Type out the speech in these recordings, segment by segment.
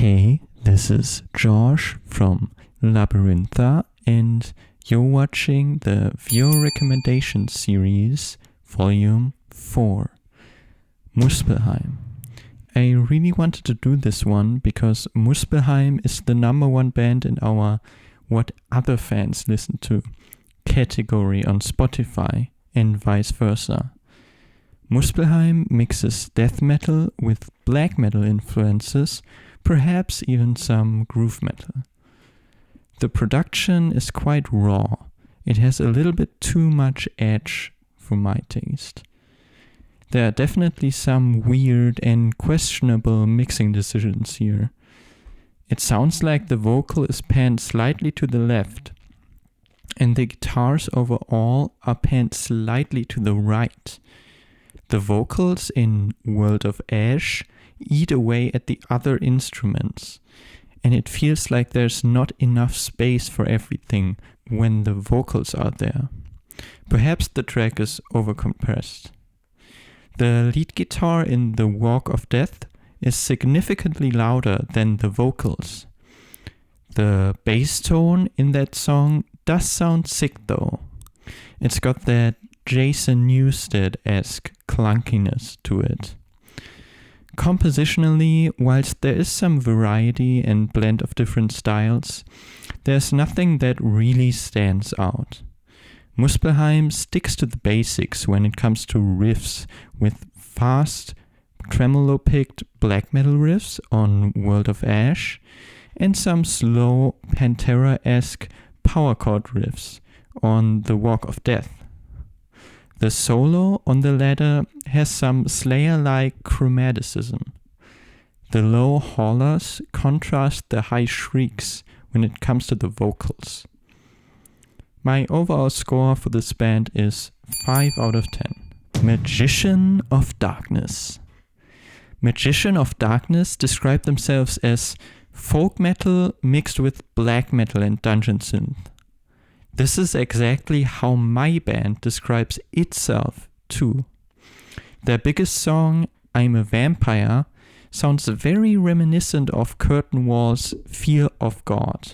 Hey, this is Josh from Labyrinther, and you're watching the Viewer Recommendation Series, Volume 4, Muspelheim. I really wanted to do this one because Muspelheim is the number one band in our What Other Fans Listen To category on Spotify, and vice versa. Muspelheim mixes death metal with black metal influences, perhaps even some groove metal. The production is quite raw. It has a little bit too much edge for my taste. There are definitely some weird and questionable mixing decisions here. It sounds like the vocal is panned slightly to the left, and the guitars overall are panned slightly to the right. The vocals in World of Ash eat away at the other instruments, and it feels like there's not enough space for everything when the vocals are there. Perhaps the track is overcompressed. The lead guitar in The Walk of Death is significantly louder than the vocals. The bass tone in that song does sound sick though. It's got that Jason Newsted-esque clunkiness to it. Compositionally, whilst there is some variety and blend of different styles, there's nothing that really stands out. Muspelheim sticks to the basics when it comes to riffs, with fast, tremolo-picked black metal riffs on World of Ash, and some slow, Pantera-esque power chord riffs on The Walk of Death. The solo on the latter has some Slayer-like chromaticism. The low hollers contrast the high shrieks when it comes to the vocals. My overall score for this band is 5 out of 10. Magician of Darkness. Magician of Darkness describe themselves as folk metal mixed with black metal and dungeon synth. This is exactly how my band describes itself too. Their biggest song, I'm a Vampire, sounds very reminiscent of Curtain Wall's Fear of God.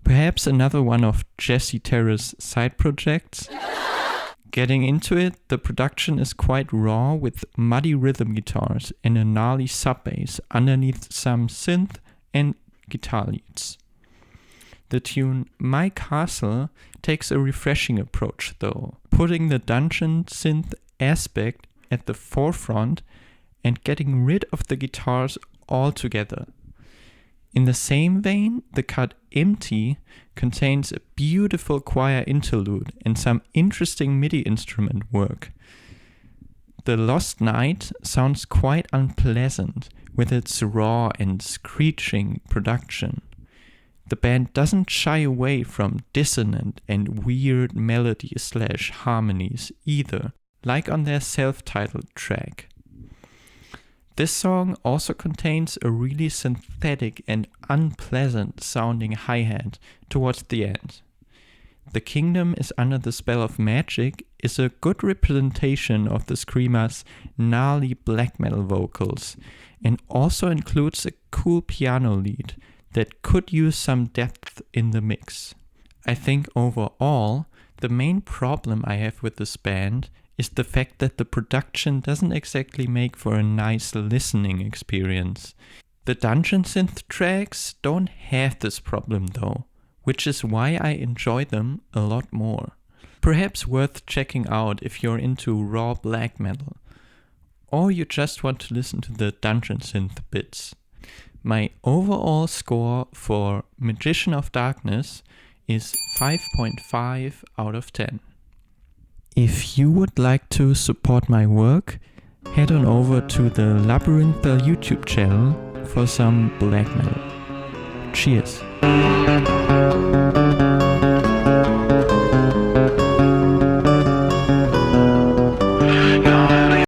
Perhaps another one of Jesse Terra's side projects. Getting into it, the production is quite raw with muddy rhythm guitars and a gnarly sub bass underneath some synth and guitar leads. The tune My Castle takes a refreshing approach though, putting the dungeon synth aspect at the forefront and getting rid of the guitars altogether. In the same vein, the cut Empty contains a beautiful choir interlude and some interesting MIDI instrument work. The Lost Night sounds quite unpleasant with its raw and screeching production. The band doesn't shy away from dissonant and weird melody/harmonies either, like on their self-titled track. This song also contains a really synthetic and unpleasant sounding hi-hat towards the end. The Kingdom is Under the Spell of Magic is a good representation of the screamer's gnarly black metal vocals, and also includes a cool piano lead that could use some depth in the mix. I think overall, the main problem I have with this band is the fact that the production doesn't exactly make for a nice listening experience. The dungeon synth tracks don't have this problem though, which is why I enjoy them a lot more. Perhaps worth checking out if you're into raw black metal, or you just want to listen to the dungeon synth bits. My overall score for Magician of Darkness is 5.5 out of 10. If you would like to support my work, head on over to the Labyrinther YouTube channel for some black metal. Cheers!